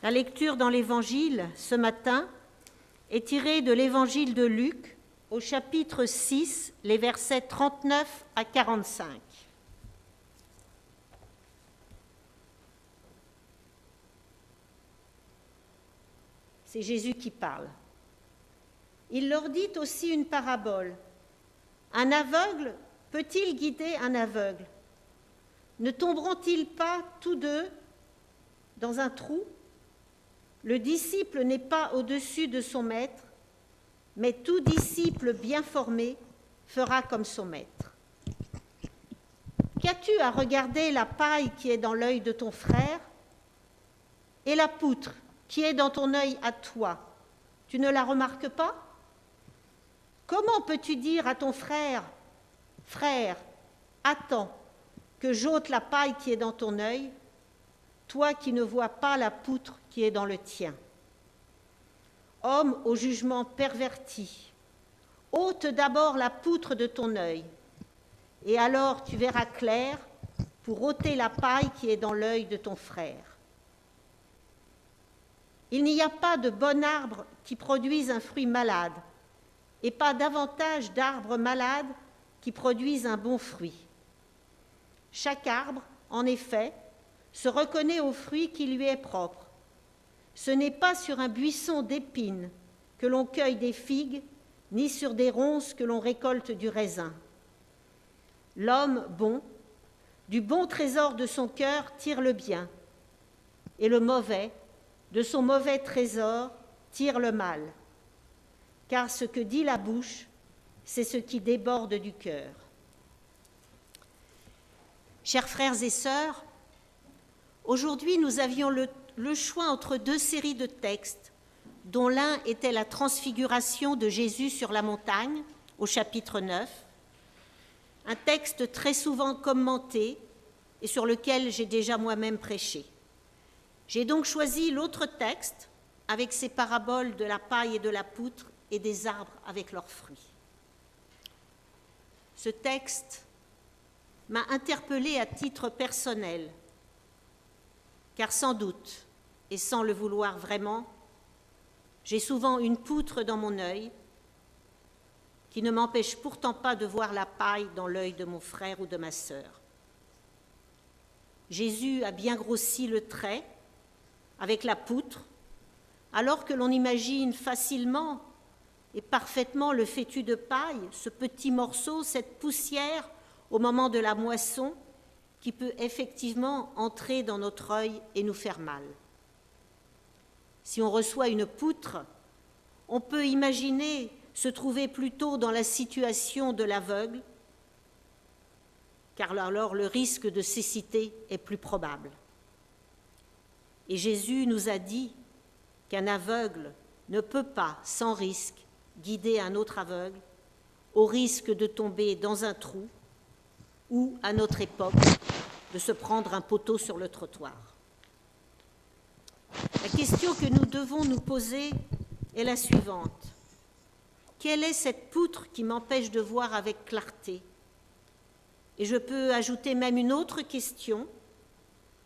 La lecture dans l'Évangile ce matin est tirée de l'Évangile de Luc au chapitre 6, les versets 39 à 45. C'est Jésus qui parle. Il leur dit aussi une parabole. Un aveugle peut-il guider un aveugle? Ne tomberont-ils pas tous deux dans un trou? Le disciple n'est pas au-dessus de son maître, mais tout disciple bien formé fera comme son maître. Qu'as-tu à regarder la paille qui est dans l'œil de ton frère et la poutre qui est dans ton œil à toi? Tu ne la remarques pas? Comment peux-tu dire à ton frère, « Frère, attends que j'ôte la paille qui est dans ton œil, toi qui ne vois pas la poutre qui est dans le tien. » Homme au jugement perverti, ôte d'abord la poutre de ton œil, et alors tu verras clair pour ôter la paille qui est dans l'œil de ton frère. Il n'y a pas de bon arbre qui produise un fruit malade, et pas davantage d'arbres malades qui produisent un bon fruit. Chaque arbre, en effet, se reconnaît au fruit qui lui est propre. Ce n'est pas sur un buisson d'épines que l'on cueille des figues, ni sur des ronces que l'on récolte du raisin. L'homme bon, du bon trésor de son cœur, tire le bien, et le mauvais, de son mauvais trésor, tire le mal. Car ce que dit la bouche, c'est ce qui déborde du cœur. Chers frères et sœurs, aujourd'hui nous avions le choix entre deux séries de textes, dont l'un était la transfiguration de Jésus sur la montagne, au chapitre 9, un texte très souvent commenté et sur lequel j'ai déjà moi-même prêché. J'ai donc choisi l'autre texte, avec ses paraboles de la paille et de la poutre et des arbres avec leurs fruits. Ce texte m'a interpellée à titre personnel, car sans doute, et sans le vouloir vraiment, j'ai souvent une poutre dans mon œil qui ne m'empêche pourtant pas de voir la paille dans l'œil de mon frère ou de ma sœur. Jésus a bien grossi le trait avec la poutre, alors que l'on imagine facilement et parfaitement le fétu de paille, ce petit morceau, cette poussière au moment de la moisson qui peut effectivement entrer dans notre œil et nous faire mal. Si on reçoit une poutre, on peut imaginer se trouver plutôt dans la situation de l'aveugle, car alors le risque de cécité est plus probable. Et Jésus nous a dit qu'un aveugle ne peut pas, sans risque, guider un autre aveugle, au risque de tomber dans un trou ou, à notre époque, de se prendre un poteau sur le trottoir. La question que nous devons nous poser est la suivante. Quelle est cette poutre qui m'empêche de voir avec clarté? Et je peux ajouter même une autre question,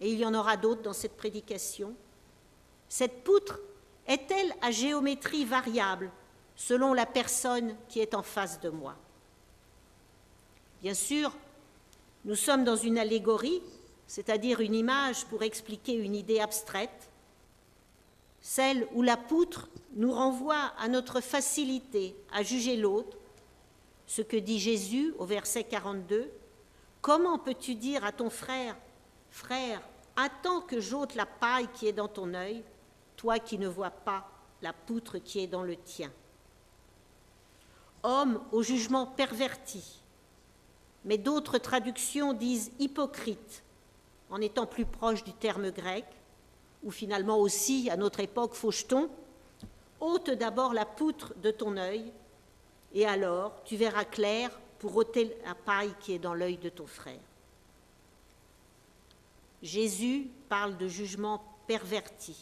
et il y en aura d'autres dans cette prédication. Cette poutre est-elle à géométrie variable selon la personne qui est en face de moi? Bien sûr, nous sommes dans une allégorie, c'est-à-dire une image pour expliquer une idée abstraite, celle où la poutre nous renvoie à notre facilité à juger l'autre, ce que dit Jésus au verset 42, « Comment peux-tu dire à ton frère, « Frère, attends que j'ôte la paille qui est dans ton œil, toi qui ne vois pas la poutre qui est dans le tien ?» Homme au jugement perverti, mais d'autres traductions disent hypocrite, en étant plus proche du terme grec, ou finalement aussi, à notre époque, faucheton, ôte d'abord la poutre de ton œil, et alors tu verras clair pour ôter la paille qui est dans l'œil de ton frère. Jésus parle de jugement perverti.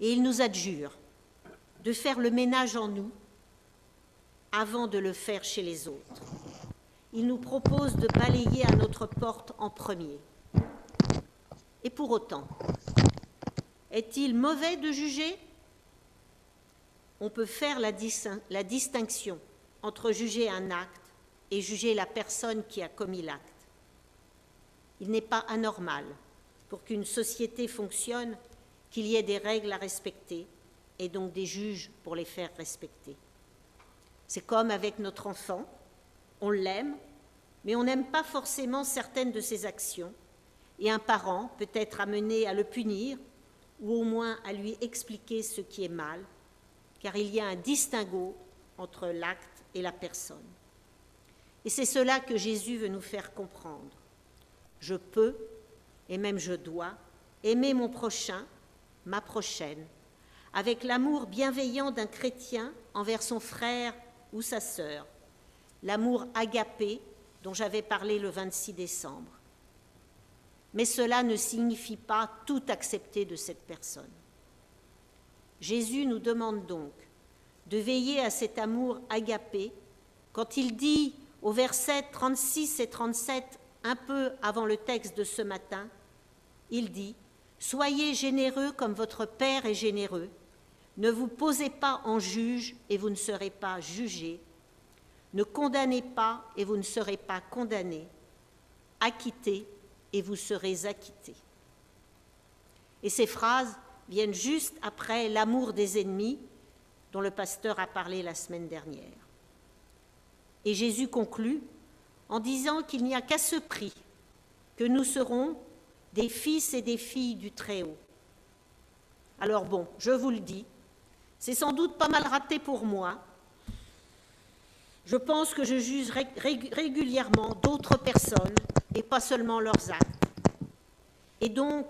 Et il nous adjure de faire le ménage en nous avant de le faire chez les autres. Il nous propose de balayer à notre porte en premier. Et pour autant, est-il mauvais de juger? On peut faire la distinction entre juger un acte et juger la personne qui a commis l'acte. Il n'est pas anormal, pour qu'une société fonctionne, qu'il y ait des règles à respecter et donc des juges pour les faire respecter. C'est comme avec notre enfant, on l'aime, mais on n'aime pas forcément certaines de ses actions, et un parent peut être amené à le punir ou au moins à lui expliquer ce qui est mal, car il y a un distinguo entre l'acte et la personne. Et c'est cela que Jésus veut nous faire comprendre. Je peux, et même je dois, aimer mon prochain, ma prochaine, avec l'amour bienveillant d'un chrétien envers son frère ou sa sœur, l'amour agapé dont j'avais parlé le 26 décembre. Mais cela ne signifie pas tout accepter de cette personne. Jésus nous demande donc de veiller à cet amour agapé quand il dit au verset 36 et 37, un peu avant le texte de ce matin, il dit « Soyez généreux comme votre Père est généreux, ne vous posez pas en juge et vous ne serez pas jugés, ne condamnez pas et vous ne serez pas condamnés, acquittez et vous serez acquittés. » Et ces phrases viennent juste après l'amour des ennemis dont le pasteur a parlé la semaine dernière. Et Jésus conclut en disant qu'il n'y a qu'à ce prix que nous serons des fils et des filles du Très-Haut. Alors bon, je vous le dis, c'est sans doute pas mal raté pour moi. Je pense que je juge régulièrement d'autres personnes et pas seulement leurs actes. Et donc,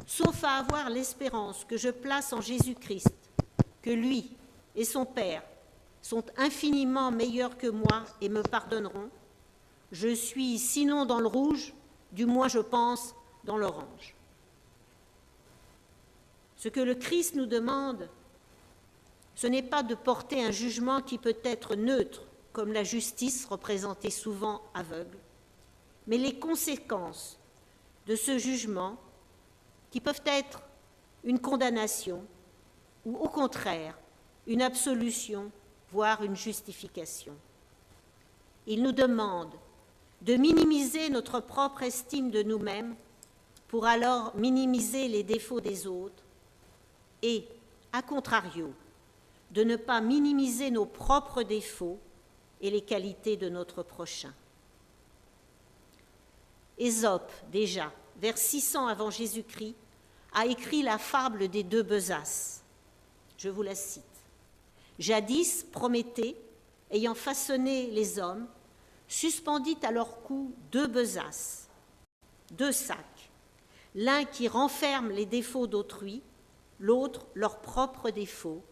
sauf à avoir l'espérance que je place en Jésus-Christ, que lui et son Père sont infiniment meilleurs que moi et me pardonneront, je suis sinon dans le rouge, du moins je pense dans l'orange. Ce que le Christ nous demande, ce n'est pas de porter un jugement qui peut être neutre, comme la justice représentée souvent aveugle, mais les conséquences de ce jugement qui peuvent être une condamnation ou au contraire une absolution, voire une justification. Il nous demande de minimiser notre propre estime de nous-mêmes pour alors minimiser les défauts des autres et, à contrario, de ne pas minimiser nos propres défauts et les qualités de notre prochain. Ésope, déjà, vers 600 avant Jésus-Christ, a écrit la fable des deux besaces. Je vous la cite. Jadis, Prométhée, ayant façonné les hommes, suspendit à leur cou deux besaces, deux sacs, l'un qui renferme les défauts d'autrui, l'autre leurs propres défauts,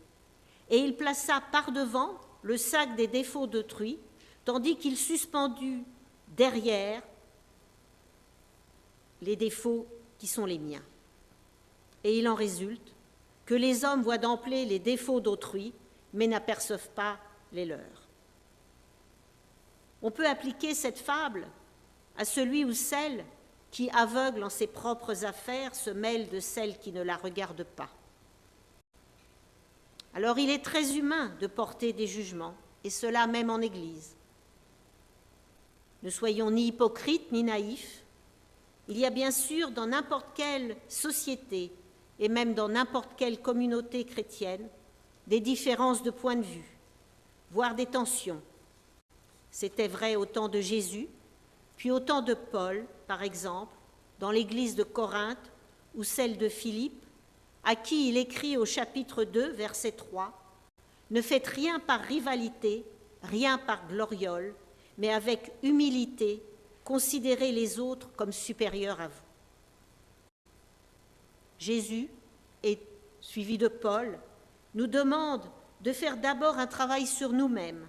et il plaça par-devant le sac des défauts d'autrui, tandis qu'il suspendit derrière les défauts qui sont les miens. Et il en résulte que les hommes voient d'emblée les défauts d'autrui, mais n'aperçoivent pas les leurs. On peut appliquer cette fable à celui ou celle qui, aveugle en ses propres affaires, se mêle de celles qui ne la regardent pas. Alors il est très humain de porter des jugements, et cela même en Église. Ne soyons ni hypocrites ni naïfs. Il y a bien sûr dans n'importe quelle société, et même dans n'importe quelle communauté chrétienne, des différences de point de vue, voire des tensions. C'était vrai au temps de Jésus, puis au temps de Paul, par exemple, dans l'église de Corinthe ou celle de Philippe, à qui il écrit au chapitre 2, verset 3, « Ne faites rien par rivalité, rien par gloriole, mais avec humilité, considérez les autres comme supérieurs à vous. » Jésus, et suivi de Paul, nous demande de faire d'abord un travail sur nous-mêmes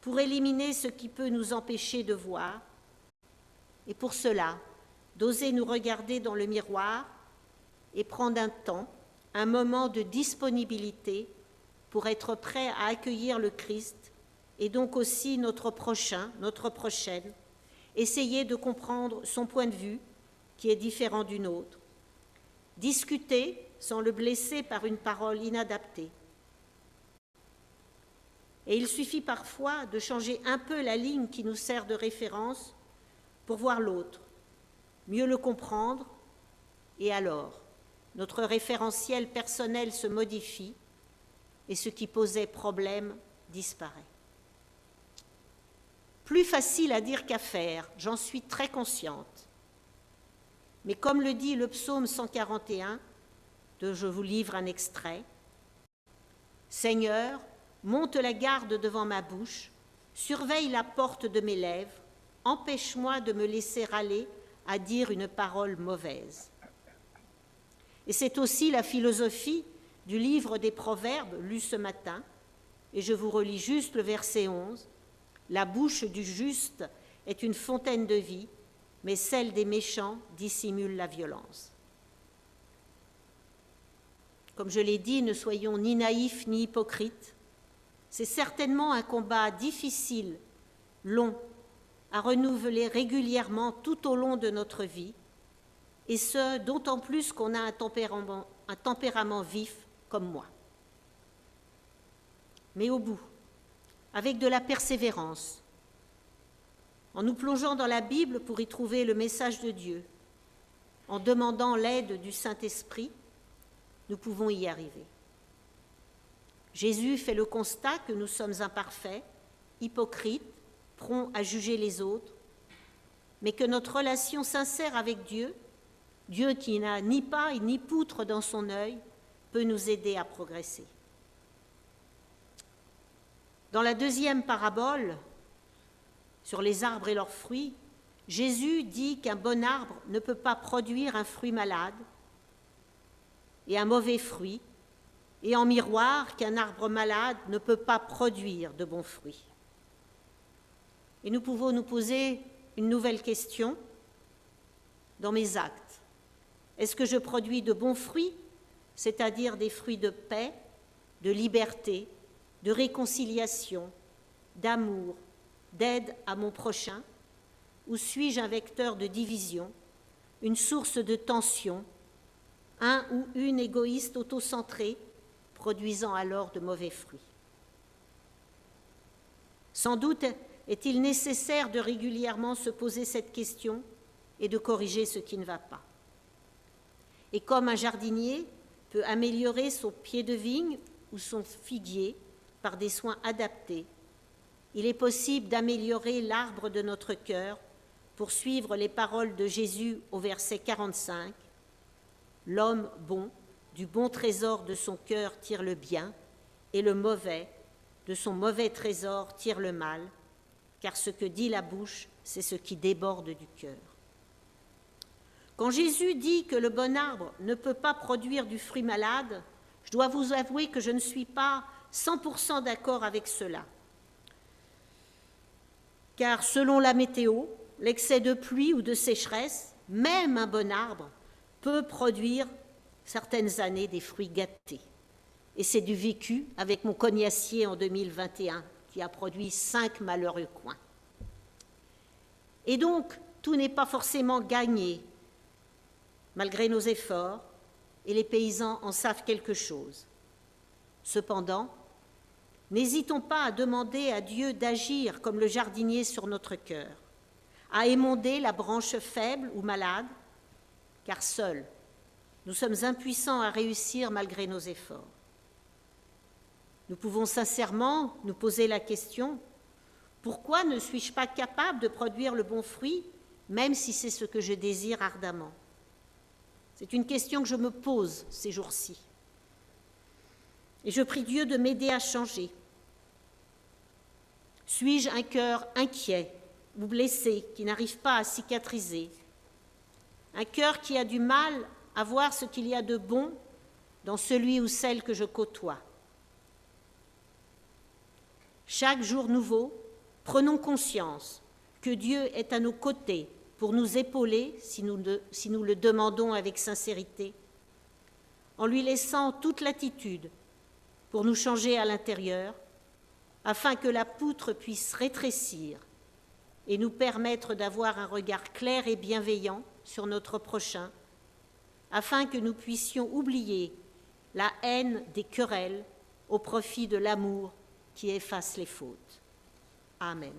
pour éliminer ce qui peut nous empêcher de voir, et pour cela, d'oser nous regarder dans le miroir et prendre un temps, un moment de disponibilité pour être prêt à accueillir le Christ et donc aussi notre prochain, notre prochaine, essayer de comprendre son point de vue qui est différent d'une autre, discuter sans le blesser par une parole inadaptée. Et il suffit parfois de changer un peu la ligne qui nous sert de référence pour voir l'autre, mieux le comprendre, et alors notre référentiel personnel se modifie et ce qui posait problème disparaît. Plus facile à dire qu'à faire, j'en suis très consciente. Mais comme le dit le psaume 141, dont je vous livre un extrait, « Seigneur, monte la garde devant ma bouche, surveille la porte de mes lèvres, empêche-moi de me laisser aller à dire une parole mauvaise. » Et c'est aussi la philosophie du livre des Proverbes lu ce matin, et je vous relis juste le verset 11. « La bouche du juste est une fontaine de vie, mais celle des méchants dissimule la violence. » Comme je l'ai dit, ne soyons ni naïfs ni hypocrites. C'est certainement un combat difficile, long, à renouveler régulièrement tout au long de notre vie, et ce, d'autant plus qu'on a un tempérament vif comme moi. Mais au bout, avec de la persévérance, en nous plongeant dans la Bible pour y trouver le message de Dieu, en demandant l'aide du Saint-Esprit, nous pouvons y arriver. Jésus fait le constat que nous sommes imparfaits, hypocrites, prompts à juger les autres, mais que notre relation sincère avec Dieu, Dieu qui n'a ni paille ni poutre dans son œil, peut nous aider à progresser. Dans la deuxième parabole, sur les arbres et leurs fruits, Jésus dit qu'un bon arbre ne peut pas produire un fruit malade et un mauvais fruit, et en miroir qu'un arbre malade ne peut pas produire de bons fruits. Et nous pouvons nous poser une nouvelle question dans mes actes. Est-ce que je produis de bons fruits, c'est-à-dire des fruits de paix, de liberté, de réconciliation, d'amour, d'aide à mon prochain, ou suis-je un vecteur de division, une source de tension, un ou une égoïste autocentré, produisant alors de mauvais fruits? Sans doute est-il nécessaire de régulièrement se poser cette question et de corriger ce qui ne va pas. Et comme un jardinier peut améliorer son pied de vigne ou son figuier par des soins adaptés, il est possible d'améliorer l'arbre de notre cœur pour suivre les paroles de Jésus au verset 45. L'homme bon, du bon trésor de son cœur tire le bien, et le mauvais, de son mauvais trésor tire le mal, car ce que dit la bouche, c'est ce qui déborde du cœur. Quand Jésus dit que le bon arbre ne peut pas produire du fruit malade, je dois vous avouer que je ne suis pas 100% d'accord avec cela. Car selon la météo, l'excès de pluie ou de sécheresse, même un bon arbre peut produire certaines années des fruits gâtés. Et c'est du vécu avec mon cognacier en 2021, qui a produit 5 malheureux coins. Et donc, tout n'est pas forcément gagné, malgré nos efforts, et les paysans en savent quelque chose. Cependant, n'hésitons pas à demander à Dieu d'agir comme le jardinier sur notre cœur, à émonder la branche faible ou malade, car seuls, nous sommes impuissants à réussir malgré nos efforts. Nous pouvons sincèrement nous poser la question, pourquoi ne suis-je pas capable de produire le bon fruit, même si c'est ce que je désire ardemment? C'est une question que je me pose ces jours-ci. Et je prie Dieu de m'aider à changer. Suis-je un cœur inquiet ou blessé qui n'arrive pas à cicatriser? Un cœur qui a du mal à voir ce qu'il y a de bon dans celui ou celle que je côtoie? Chaque jour nouveau, prenons conscience que Dieu est à nos côtés pour nous épauler si nous le demandons avec sincérité, en lui laissant toute latitude pour nous changer à l'intérieur, afin que la poutre puisse rétrécir et nous permettre d'avoir un regard clair et bienveillant sur notre prochain, afin que nous puissions oublier la haine des querelles au profit de l'amour qui efface les fautes. Amen.